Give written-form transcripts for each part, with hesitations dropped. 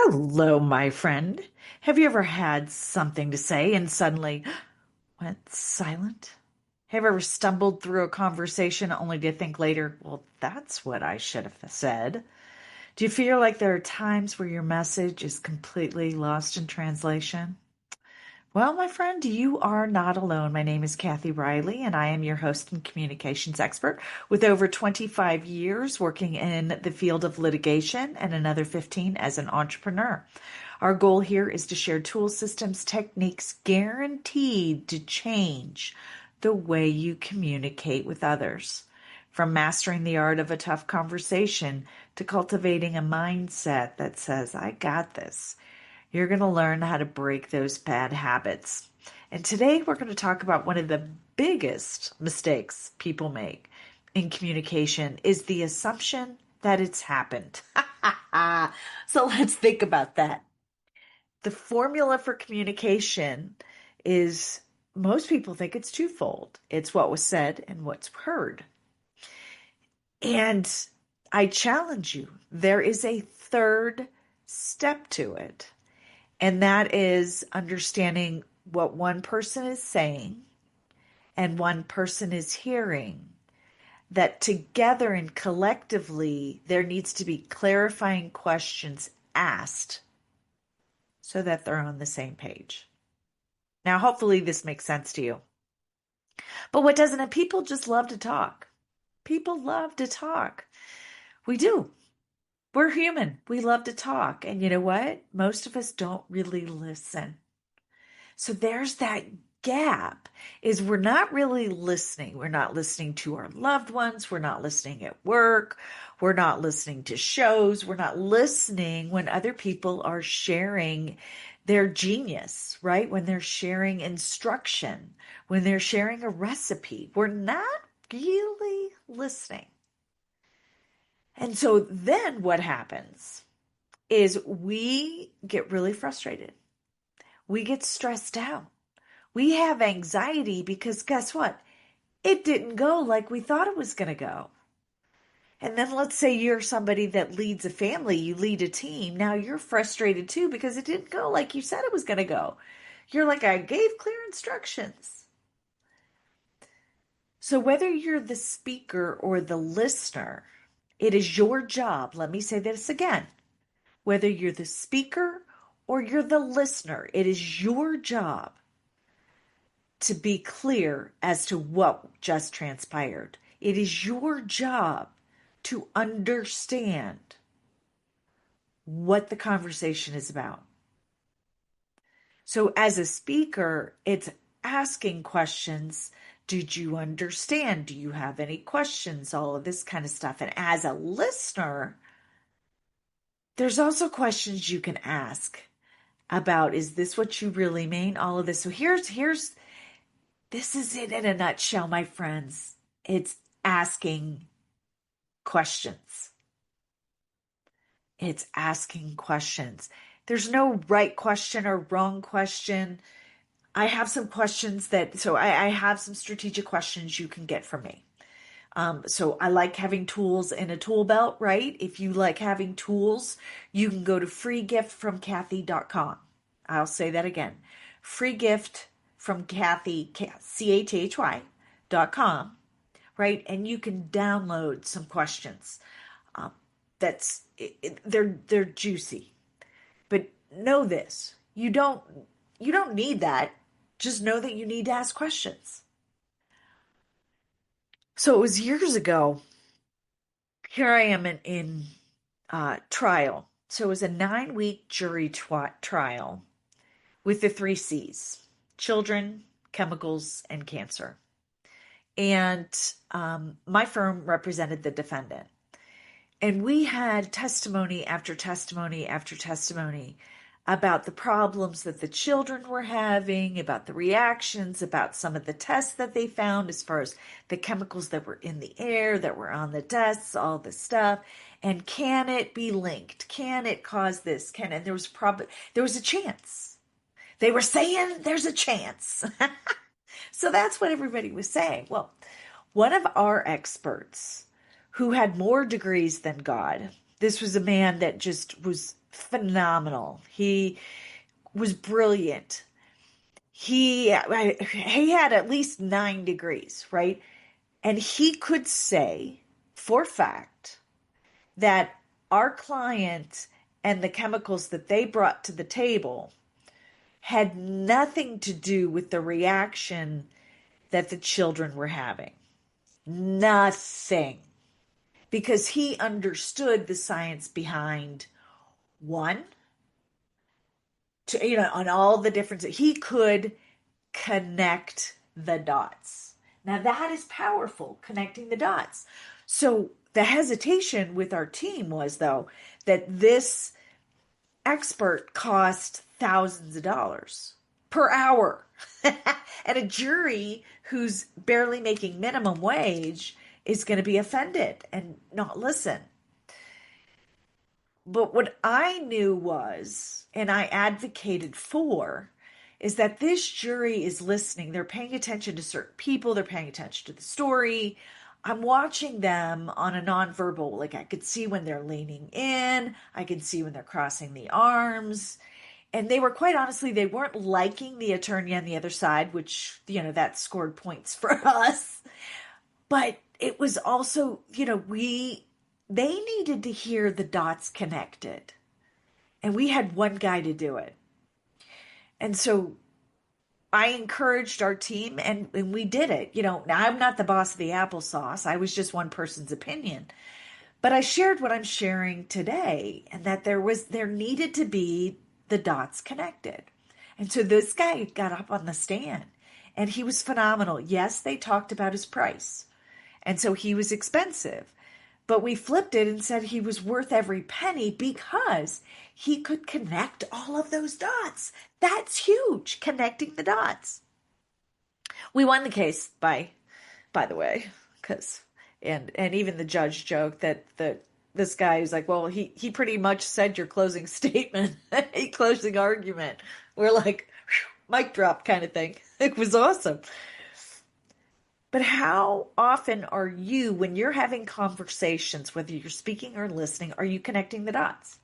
Hello, my friend. Have you ever had something to say and suddenly went silent? Have you ever stumbled through a conversation only to think later, well, that's what I should have said? Do you feel like there are times where your message is completely lost in translation? Well, my friend, you are not alone. My name is Kathy Riley, and I am your host and communications expert with over 25 years working in the field of litigation and another 15 as an entrepreneur. Our goal here is to share tool systems, techniques guaranteed to change the way you communicate with others. From mastering the art of a tough conversation to cultivating a mindset that says, I got this. You're going to learn how to break those bad habits. And today we're going to talk about one of the biggest mistakes people make in communication is the assumption that it's happened. So let's think about that. The formula for communication is most people think it's twofold. It's what was said and what's heard. And I challenge you, there is a third step to it. And that is understanding what one person is saying and one person is hearing. That together and collectively, there needs to be clarifying questions asked so that they're on the same page. Now, hopefully this makes sense to you. But what doesn't it? People just love to talk. People love to talk. We do. We're human. We love to talk. And you know what? Most of us don't really listen. So there's that gap is we're not really listening. We're not listening to our loved ones. We're not listening at work. We're not listening to shows. We're not listening when other people are sharing their genius, right? When they're sharing instruction, when they're sharing a recipe. We're not really listening. And so then what happens is we get really frustrated. We get stressed out. We have anxiety because guess what? It didn't go like we thought it was going to go. And then let's say you're somebody that leads a family, you lead a team. Now you're frustrated too because it didn't go like you said it was going to go. You're like, I gave clear instructions. So whether you're the speaker or the listener, it is your job. Let me say this again. Whether you're the speaker or you're the listener, it is your job to be clear as to what just transpired. It is your job to understand what the conversation is about. So as a speaker, it's asking questions. Did you understand? Do you have any questions? All of this kind of stuff. And as a listener, there's also questions you can ask about, is this what you really mean? All of this. So this is it in a nutshell, my friends. It's asking questions. It's asking questions. There's no right question or wrong question. I have some questions I have some strategic questions you can get from me. So I like having tools in a tool belt, right? If you like having tools, you can go to freegiftfromkathy.com. I'll say that again. Free gift from Kathy, CATHY.com, right? And you can download some questions. They're juicy. But know this, you don't need that. Just know that you need to ask questions. So it was years ago. Here I am in trial. So it was a 9-week jury trial with the 3 C's: children, chemicals, and cancer. And my firm represented the defendant. And we had testimony after testimony after testimony about the problems that the children were having, about the reactions, about some of the tests that they found as far as the chemicals that were in the air, that were on the desks, all this stuff. And can it be linked? Can it cause this? And there was a chance. They were saying there's a chance. So that's what everybody was saying. Well, one of our experts who had more degrees than God, this was a man that just was phenomenal. He was brilliant. He had at least 9 degrees, right? And he could say for fact that our client and the chemicals that they brought to the table had nothing to do with the reaction that the children were having. Nothing. Because he understood the science behind one, on all the differences. He could connect the dots. Now that is powerful, connecting the dots. So the hesitation with our team was, though, that this expert cost thousands of dollars per hour. And a jury who's barely making minimum wage is going to be offended and not listen. But what I knew was, and I advocated for, is that this jury is listening. They're paying attention to certain people. They're paying attention to the story. I'm watching them on a nonverbal, like I could see when they're leaning in. I could see when they're crossing the arms. And they were, quite honestly, they weren't liking the attorney on the other side, which, that scored points for us. But it was also, they needed to hear the dots connected. And we had one guy to do it. And so I encouraged our team and we did it. Now I'm not the boss of the applesauce. I was just one person's opinion. But I shared what I'm sharing today, and that there needed to be the dots connected. And so this guy got up on the stand and he was phenomenal. Yes, they talked about his price. And so he was expensive. But we flipped it and said he was worth every penny because he could connect all of those dots. That's huge, connecting the dots. We won the case by the way, because and even the judge joked that this guy was like, well, he pretty much said your closing statement, a closing argument. We're like, mic drop kind of thing. It was awesome. But how often are you, when you're having conversations, whether you're speaking or listening, are you connecting the dots?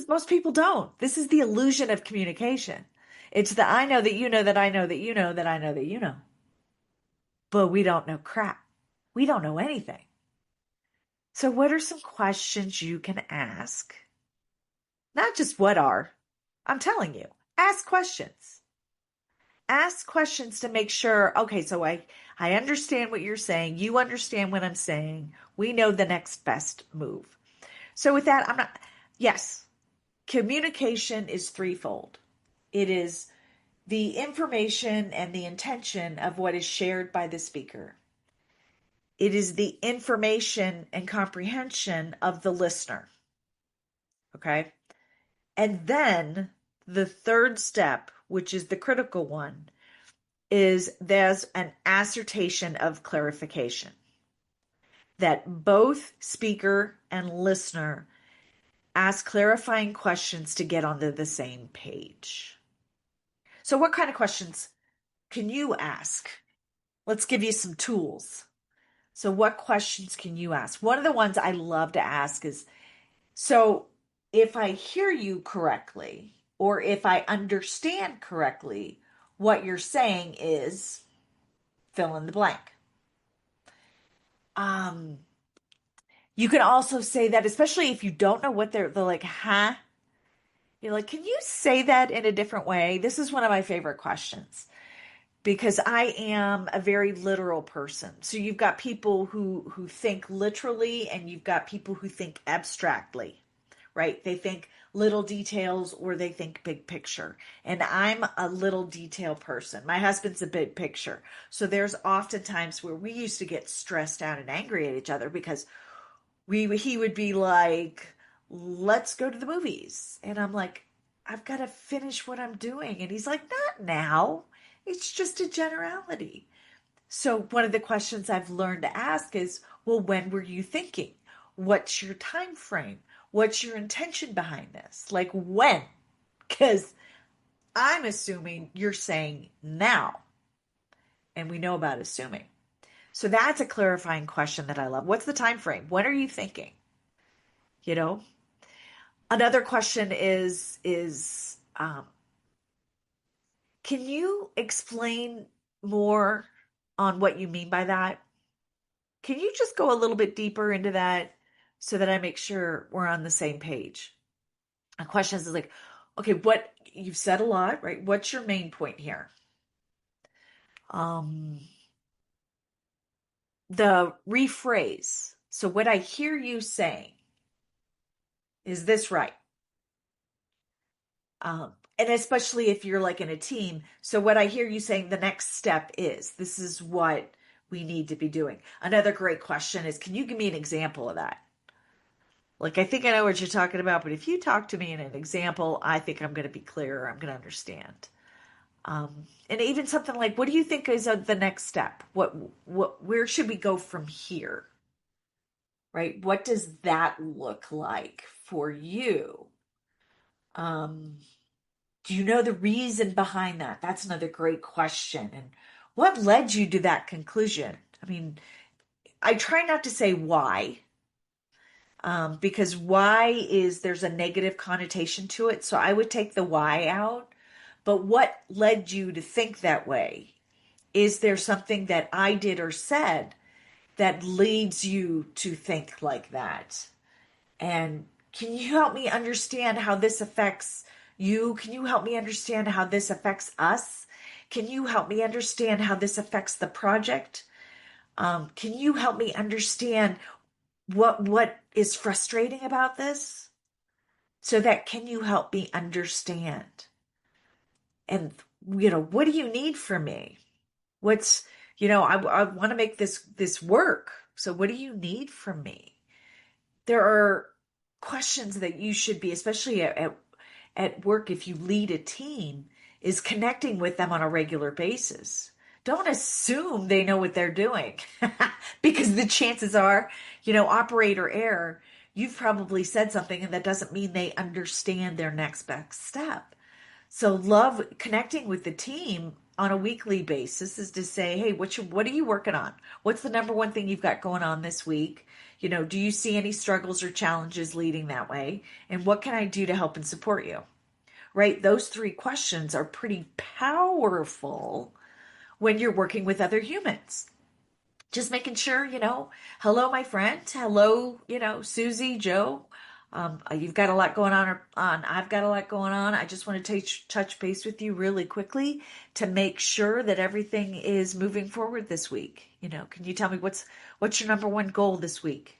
Most people don't. This is the illusion of communication. It's the I know that you know that I know that you know that I know that you know. But we don't know crap. We don't know anything. So what are some questions you can ask? Not just what are. I'm telling you, ask questions. Ask questions to make sure, okay, so I understand what you're saying. You understand what I'm saying. We know the next best move. So with that, yes, communication is threefold. It is the information and the intention of what is shared by the speaker. It is the information and comprehension of the listener. Okay? And then the third step, which is the critical one, is there's an assertion of clarification. That both speaker and listener ask clarifying questions to get onto the same page. So what kind of questions can you ask? Let's give you some tools. So what questions can you ask? One of the ones I love to ask is, so if I hear you correctly, or if I understand correctly, what you're saying is fill in the blank. You can also say that, especially if you don't know what they're like, huh? You're like, can you say that in a different way? This is one of my favorite questions because I am a very literal person. So you've got people who think literally and you've got people who think abstractly, right? They think little details or they think big picture. And I'm a little detail person. My husband's a big picture. So there's often times where we used to get stressed out and angry at each other because he would be like, let's go to the movies. And I'm like, I've got to finish what I'm doing. And he's like, not now. It's just a generality. So one of the questions I've learned to ask is, well, when were you thinking? What's your time frame? What's your intention behind this? Like when? Because I'm assuming you're saying now. And we know about assuming. So that's a clarifying question that I love. What's the time frame? When are you thinking? you know. Another question can you explain more on what you mean by that? Can you just go a little bit deeper into that so that I make sure we're on the same page? A question is like, okay, what you've said a lot, right? What's your main point here? Um, the rephrase. So what I hear you saying, is this right? And especially if you're like in a team. So what I hear you saying, the next step is, this is what we need to be doing. Another great question is, can you give me an example of that? Like, I think I know what you're talking about, but if you talk to me in an example, I think I'm going to be clearer. I'm going to understand. And even something like, what do you think is the next step? Where should we go from here? Right? What does that look like for you? Um, do you know the reason behind that? That's another great question. And what led you to that conclusion? I mean, I try not to say why, because why is there's a negative connotation to it. So I would take the why out. But what led you to think that way? Is there something that I did or said that leads you to think like that? And can you help me understand how this affects you? Can you help me understand how this affects us? Can you help me understand how this affects the project? Can you help me understand what is frustrating about this? So that can you help me understand? And what do you need from me? What's I want to make this work. So what do you need from me? There are questions that you should be, especially at work, if you lead a team, is connecting with them on a regular basis. Don't assume they know what they're doing because the chances are, operator error, you've probably said something and that doesn't mean they understand their next best step. So love connecting with the team on a weekly basis is to say, hey, what are you working on? What's the number one thing you've got going on this week? Do you see any struggles or challenges leading that way? And what can I do to help and support you? Right? Those three questions are pretty powerful when you're working with other humans. Just making sure, hello, my friend. Hello, Susie, Joe. You've got a lot going on. I've got a lot going on. I just want to touch base with you really quickly to make sure that everything is moving forward this week. Can you tell me what's your number one goal this week?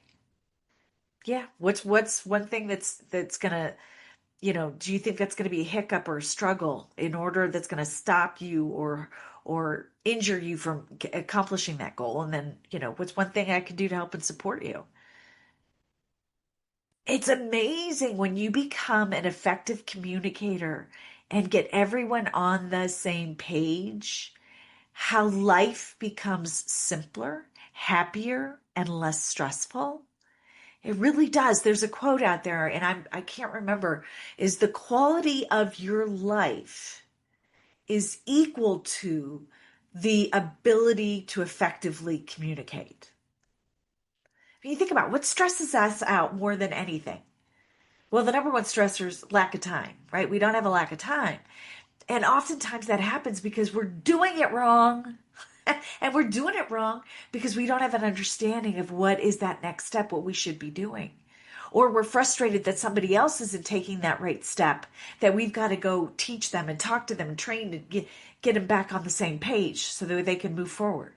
Yeah. What's one thing that's gonna, do you think that's gonna be a hiccup or a struggle in order that's gonna stop you or injure you from accomplishing that goal? And then, what's one thing I can do to help and support you? It's amazing when you become an effective communicator and get everyone on the same page, how life becomes simpler, happier, and less stressful. It really does. There's a quote out there, and I can't remember, is the quality of your life is equal to the ability to effectively communicate. When you think about what stresses us out more than anything, well, the number one stressor is lack of time, right? We don't have a lack of time. And oftentimes that happens because we're doing it wrong. And we're doing it wrong because we don't have an understanding of what is that next step, what we should be doing. Or we're frustrated that somebody else isn't taking that right step, that we've got to go teach them and talk to them and train to get them back on the same page so that they can move forward.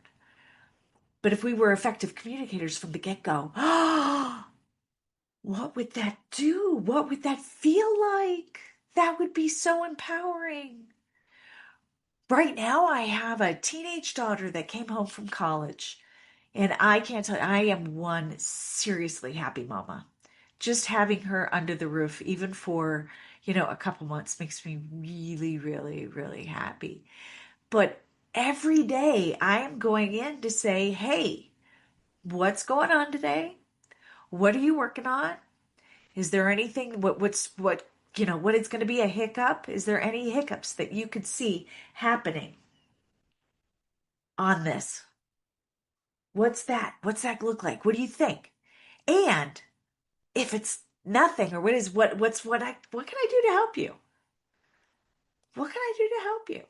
But if we were effective communicators from the get-go, what would that do? What would that feel like? That would be so empowering. Right now, I have a teenage daughter that came home from college, and I can't tell you, I am one seriously happy mama. Just having her under the roof, even for, a couple months, makes me really, really, really happy. But every day I am going in to say, hey, what's going on today? What are you working on? Is there anything, what is going to be a hiccup? Is there any hiccups that you could see happening on this? What's that? What's that look like? What do you think? And if it's nothing, or what can I do to help you? What can I do to help you?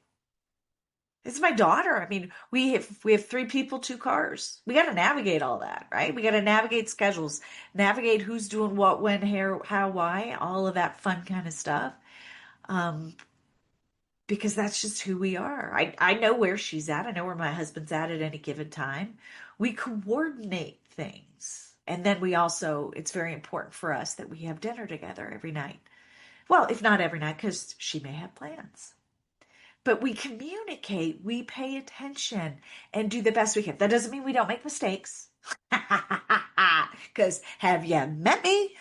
It's my daughter. I mean, we have three people, two cars. We got to navigate all that, right? We got to navigate schedules, navigate who's doing what, when, how, why, all of that fun kind of stuff. Um, because that's just who we are. I know where she's at. I know where my husband's at any given time. We coordinate things. And then it's very important for us that we have dinner together every night. Well, if not every night, because she may have plans. But we communicate, we pay attention, and do the best we can. That doesn't mean we don't make mistakes. Because have you met me?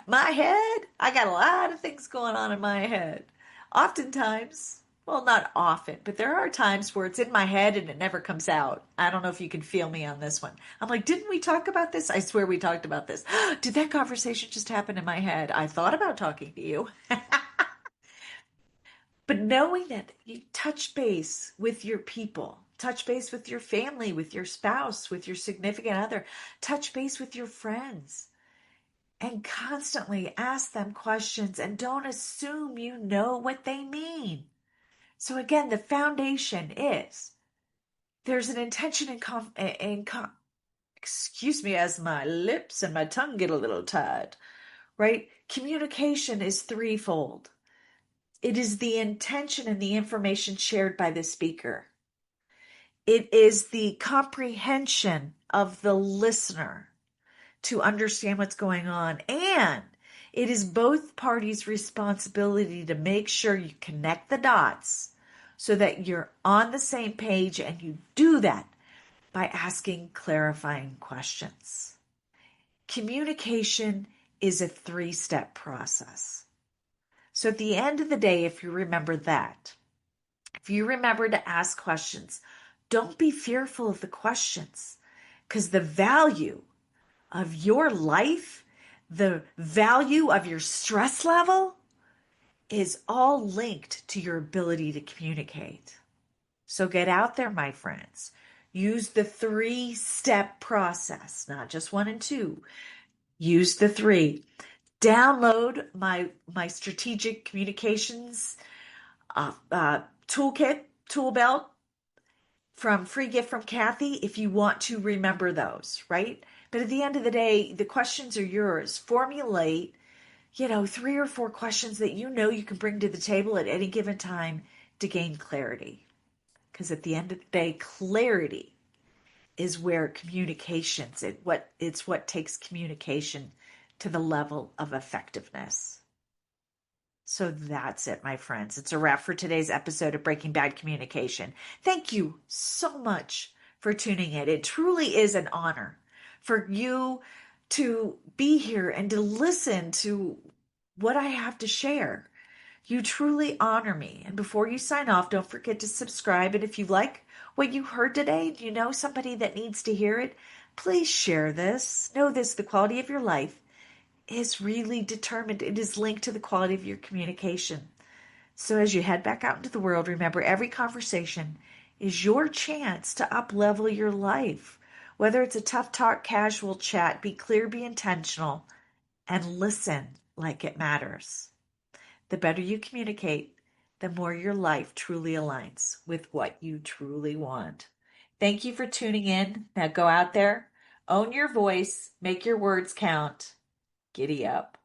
My head, I got a lot of things going on in my head. Oftentimes, well, not often, but there are times where it's in my head and it never comes out. I don't know if you can feel me on this one. I'm like, didn't we talk about this? I swear we talked about this. Did that conversation just happen in my head? I thought about talking to you. But knowing that you touch base with your people, touch base with your family, with your spouse, with your significant other, touch base with your friends, and constantly ask them questions and don't assume you know what they mean. So again, the foundation is there's an intention excuse me as my lips and my tongue get a little tired, right? Communication is threefold. It is the intention and the information shared by the speaker. It is the comprehension of the listener to understand what's going on. And it is both parties' responsibility to make sure you connect the dots so that you're on the same page, and you do that by asking clarifying questions. Communication is a 3-step process. So at the end of the day, if you remember that, if you remember to ask questions, don't be fearful of the questions, because the value of your life, the value of your stress level is all linked to your ability to communicate. So get out there, my friends. Use the 3-step process, not just 1 and 2. Use the 3. Download my strategic communications tool belt from Free Gift from Kathy if you want to remember those, right? But at the end of the day, the questions are yours. Formulate, 3 or 4 questions that you can bring to the table at any given time to gain clarity. Because at the end of the day, clarity is where it's what takes communication to the level of effectiveness. So that's it, my friends. It's a wrap for today's episode of Breaking Bad Communication. Thank you so much for tuning in. It truly is an honor for you to be here and to listen to what I have to share. You truly honor me. And before you sign off, don't forget to subscribe. And if you like what you heard today, you know somebody that needs to hear it, please share this. Know this, the quality of your life is really determined. It is linked to the quality of your communication. So as you head back out into the world, remember every conversation is your chance to up-level your life. Whether it's a tough talk, casual chat, be clear, be intentional, and listen like it matters. The better you communicate, the more your life truly aligns with what you truly want. Thank you for tuning in. Now go out there, own your voice, make your words count. Giddy up.